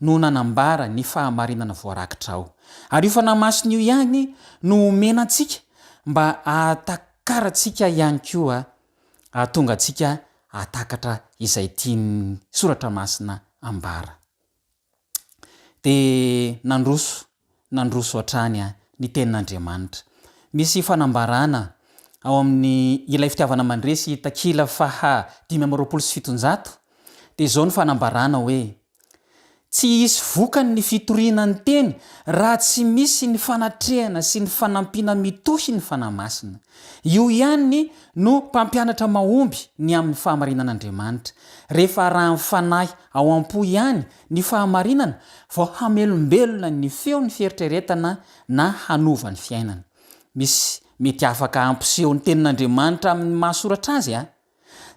no nanambara ny fahamarinana voarakitra ao ary io fanahy masina io ihany no omenantsika mba atakaratsika ihany koa tonga atsika atakatra izay tiany soratra masina ambara de nandroso hatrany ny tenin'Andriamanitra misy fanambarana ao amin'ny ilay fitiavana mandresy takila 527 de izao ny fanambarana hoe tsy hisy vokany ny fitoriana ny teny raha tsy misy ny fanatrehana sy ny fanampiana mitosy ny fanahy masina io ihany no mpampianatra mahomby ny amin'ny fahamarinan'Andriamanitra rehefa raha ny fanahy ao am-po ihany ny fahamarinana vao hamelombelona ny feo ny fieritreretana na hanova ny fiainana misy mety afaka ampiseho ny tenin'Andriamanitra amin'ny mahasoratra azy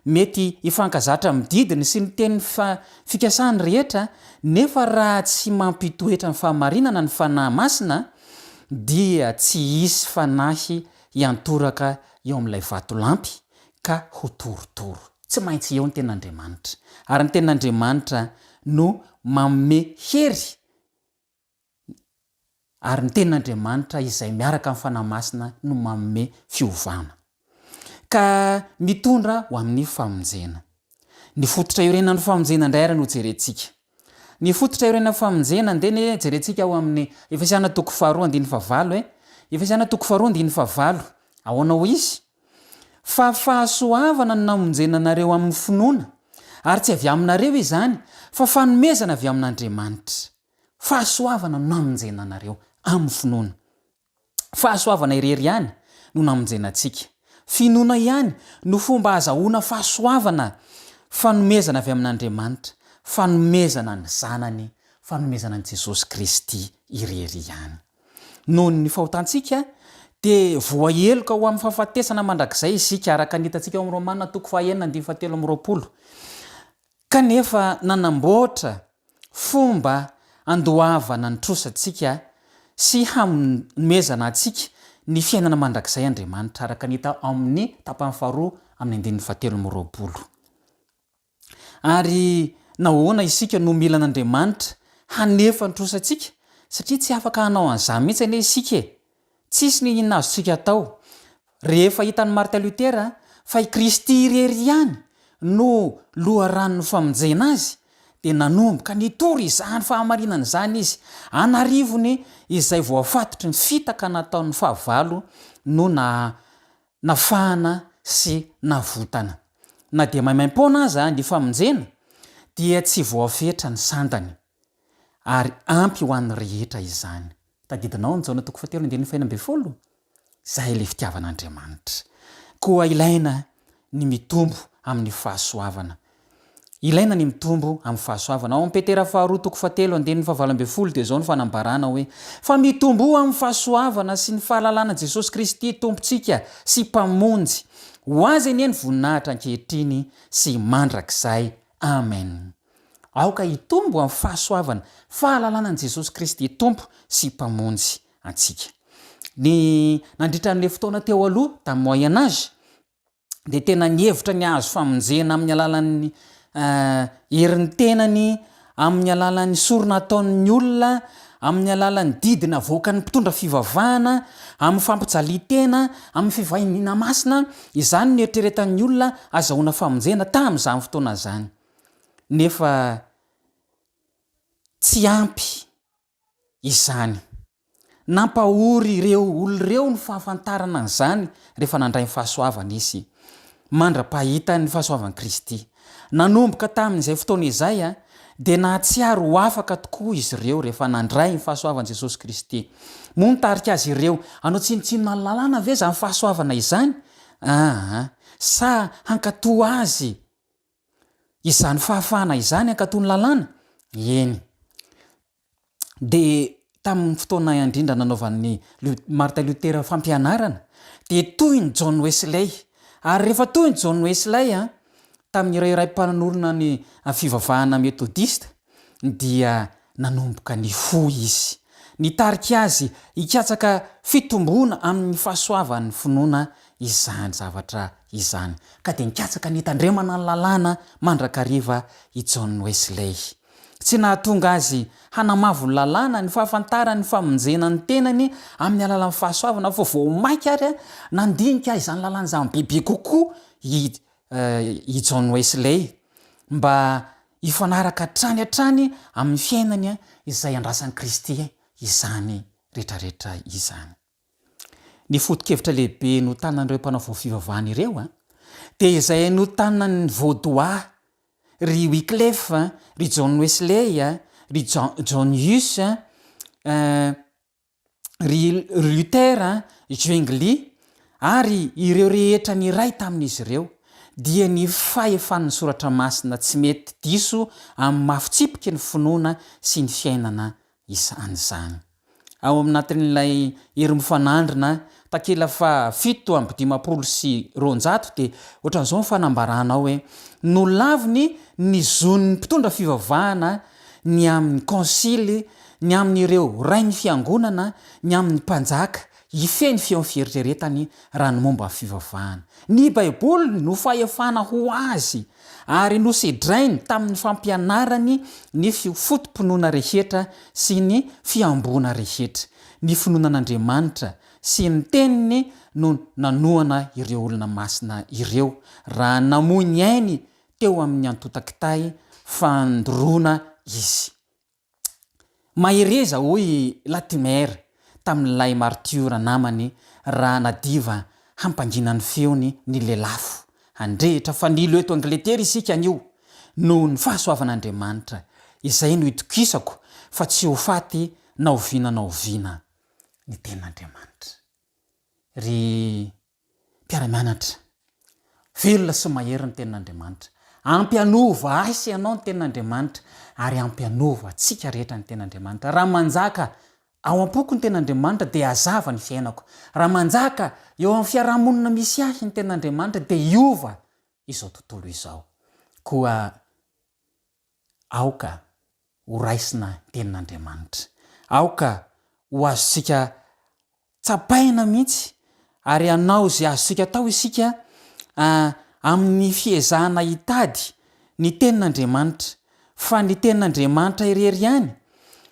mety ifankazatra mididiny sy ny teny fikasany rehetra nefa raha tsy mampitoetra ny fahamarinana ny fanahy masina dia tsy hisy fanahy iantoraka eo amin'ilay vatolampy ka ho torotoro tsy maintsy eo ny tenin'Andriamanitra ary ny tenin'Andriamanitra no manome hery ary ny tenin'Andriamanitra izay miaraka amin'ny fanahy masina no manome fiovana ka mitondra ho amin'ny famonjena ny fototra iorenan'ny famonjena indray ary no jerentsika ny fototra iorenan'ny famonjena ndeny jerentsika ao amin'ny Efesiana 2:2 Efesiana 2:2 ahoana ho izy fa fahasoavana no namonjena anareo amin'ny finoana ary tsy avy aminareo izany fa fanomezana avy amin'Andriamanitra fahasoavana no namonjena anareo amin'ny finoana fahasoavana irery ihany no namonjena antsika finoana ihany no fomba azahoana fahasoavana fanomezana avy amin'Andriamanitra fanomezana ny zanany fanomezana ny Jesosy Kristy irery ihany noho ny fahotantsika de voaheloka ho amin'ny fahafatesana mandrakizay isika araka ny hitantsika ao amin'ny Romana 9:17 kanefa nanamboatra fomba andoavana ny trosantsika sy hanomezana atsika ny fiainana mandrakizay Andriamanitra araka ny hita amin'ny tapany faharoa amin'ny 17 ary nahoana isika no mila an'Andriamanitra hanefa ny trosantsika satria tsy afaka hanao an'izany mihitsy ane isika tsisy ny inona azontsika atao rehefa hitan'ny Martin Luther fa i Kristy irery ihany no loharanony famonjena azy de nanomboka nitory izany fahamarinana izany izy anarivony izay voafatotry ny fitaka nataon'ny fahavalo no nafahana sy navotana na dia maimaim-poana aza ny famonjena dia tsy voafetra ny sandany ary ampy ho an'ny rehetra izany tadidinao ny jaona toko fatelo andeny faina ambe folo zay le fitiavan'andriamanitra koa ilaina ny mitombo amin'ny fahasoavana ilaina ny mitombo amin'ny fahasoavana ao amin'ny petera faharoa toko fatelo andeny fahavalo ambe folo dia zao ny fanambarana hoe fa mitombo amin'ny fahasoavana sy ny fahalalana Jesosy Kristy tompontsika sy mpamonjy ho azy eny voninahitra ankehitriny sy mandrakizay amen. Aoka hitombo amin'ny fahasoavana fahalalanan'i Jesosy Kristy tompo sy mpamonjy antsika. Ny nandritra n'le fotoana teo aloha tamin'ny Moyen Âge dia tena nihevitra ny azo famonjena amin'ny alalan'ny herin'ny tenany, amin'ny alalan'ny sorona ataon'ny olona, amin'ny alalan'ny didina voakan'ny mpitondra fivavahana, amin'ny fampijalitena, amin'ny fivahiniana masina, izany ny eritreretan'ny olona azahoana famonjena tamin'izany fotoana izany. Nefa tsy ampy izany. Nampahory ireo olon'ireo ny fahafantarana an'izany rehefa nandray ny fahasoavana izy. Mandra-pahita ny fahasoavan'i Kristy. Nanomboka tamin'izay fotoana izay dia nahatsiaro ho afaka tokoa izy ireo rehefa nandray ny fahasoavan'i Jesosy Kristy. Moa nitarika azy ireo, anao tsinotsinona ny lalàna ve izany fahasoavana izany? Sa hankatoa azy izany fahafahana izany hankatoa ny lalàna? Eny. Dia tamin'ny fotoana indrindra nanaovan'ny Martin Luther fampianarana dia toy ny John Wesley. Ary rehefa toy ny John Wesley tamin'ny iray mpanorona ny fivavahana metodista dia nanomboka ny fo izy. Nitarika azy hikatsaka fitombona amin'ny fahasoavan'ny finoana izany zavatra izany. Ka dia nikatsaka nitandremana ny lalàna mandrakariva i John Wesley. Tsy nahatonga azy hanamavo ny lalàna ny fahafantarany famonjena ny tenany amin'ny alalan'ny fahasoavana fa vao maika ary nandinika izany lalàna izany bebe kokoa i John Wesley mba hifanaraka hatrany hatrany amin'ny fiainany izay andrasan'i Kristy izany rehetrarehetra izany. Ny foto-kevitra lehibe no tanan'ireo mpanao fivavahana ireo dia izay no tanan'ny Vaudois, ry Wycliffe, ry John Wesley, ry John Hus, ry Luther, Zwingli ary ireo rehetra ny iray tamin'izy ireo dia ny fahefan'ny soratra masina tsy mety diso amin'ny mafitsipika ny finoana sy ny fiainana izany. Ao aminatin'ilay hery mifanandrina takela fa 7:500 sy 200 dia ohatran'izao ny fanambarana hoe no laviny ny zon'ny mpitondra fivavahana ny amin'ny konsily, ny amin'ireo rainy fiangonana, ny amin'ny mpanjaka hifeny feo fieritreretany raha ny momba fivavahana. Ny Baiboly no fahefana ho azy ary nosedrainy tamin'ny fampianarany ny fotom-pinoana rehetra sy ny fiambona rehetra. Ny finoanan'Andriamanitra sy ny teniny no nanoana ireo olona masina ireo raha namoy ny ainy teo amin'ny antota-kitay fandoroana izy. Mahereza hoy Latimer tamin'ilay martiora namany raha nadiva hampanginany feony ny lelafo. Handrehitra fa nilo eto Angletera isika anio no ny fahasoavan'Andriamanitra. Izay no itokisako fa tsy ho faty na oviana na oviana ny tenan'Andriamanitra. Ry mpiara-mianatra, velona sy mahery ny tenan'Andriamanitra. Ampianova asy ianao ny tenan'Andriamanitra ary ampianova antsika rehetra ny tenan'Andriamanitra. Raha manjaka ao am-poko ny tenan'Andriamanitra dia hazava ny fiainako. Raha manjaka eo amin'ny fiarahamonina misy ahy ny tenan'Andriamanitra dia hiova izao tontolo izao. Koa aoka ho raisina tenan'Andriamanitra. Aoka ho azontsika tsapaina mihitsy ary anao izay azontsika tao isika amin'ny fiezahana hitady ny tenan'Andriamanitra. Fa ny tenan'Andriamanitra irery ihany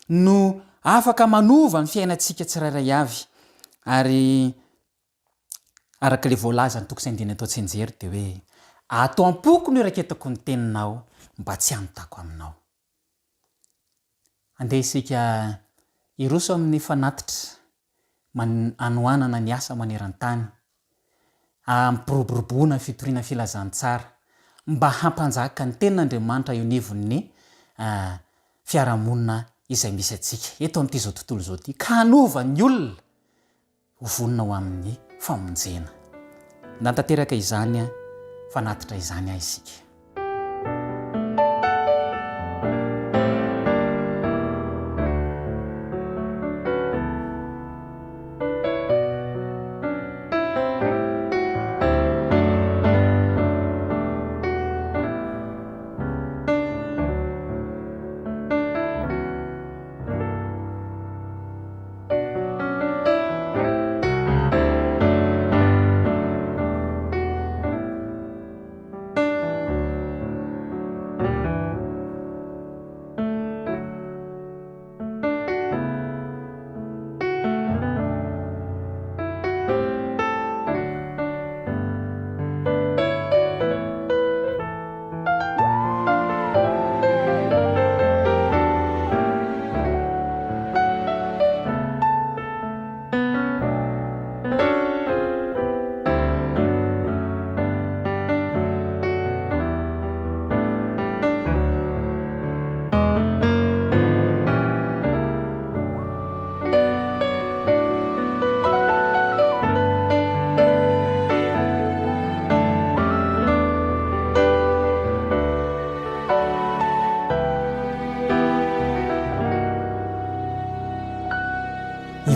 no afaka manova ny fiainantsika tsirairay avy. Ary araka le voalaza ny toko saindina atao tsenjery dia hoe atao am-poko no iraketako ny teninao mba tsy hanontako aminao. Andeha isika iroso amin'ny fanatitra anoanana ny asa maneran-tany, ampiroboroboana fitoriana filazantsara mba hampanjaka ny tenan'Andriamanitra eo anivon'ny fiarahamonina izay misy atsika eto amin'ity zao tontolo zao ty ka hanova ny olona hovonina ho amin'ny famonjena nantanteraka izany fanatitra izany ahy isika.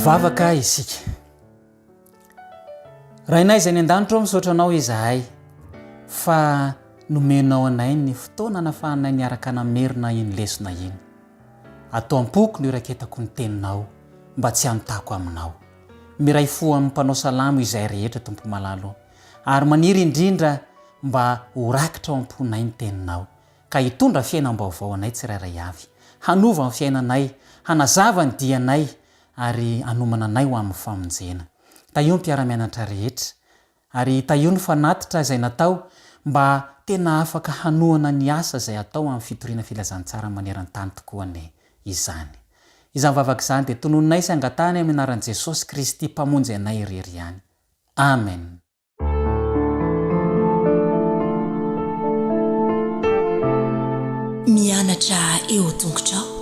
Ivavaka isika raha inay izay ny an-danitra misaotra anao izahay fa nomenao anay ny fotoana nafahanay niaraka namerina iny lesona iny atao am-poko no iraketako ny teninao mba tsy hanotako aminao miray fo amin'ny mpanao salamo izay rehetra tompo malalo ary maniry indrindra mba horakitra ao am-ponay ny teninao ka hitondra fiainam-baovao anay tsirairay avy hanova ny fiainanay hanazava ny dianay ary anomana anay ho amin'ny famonjena taio ny mpiara-mianatra rehetra ary taio ny fanatitra izay natao mba tena afaka hanoana ny asa izay atao amin'ny fitoriana filazantsara maneran-tany tokoa ny izany mivavaka izany dia tononinay sy angatany amin'ny anaran'i Jesosy Kristy mpamonjy anay irery ihany. Amen. Mianatra eo tongotrao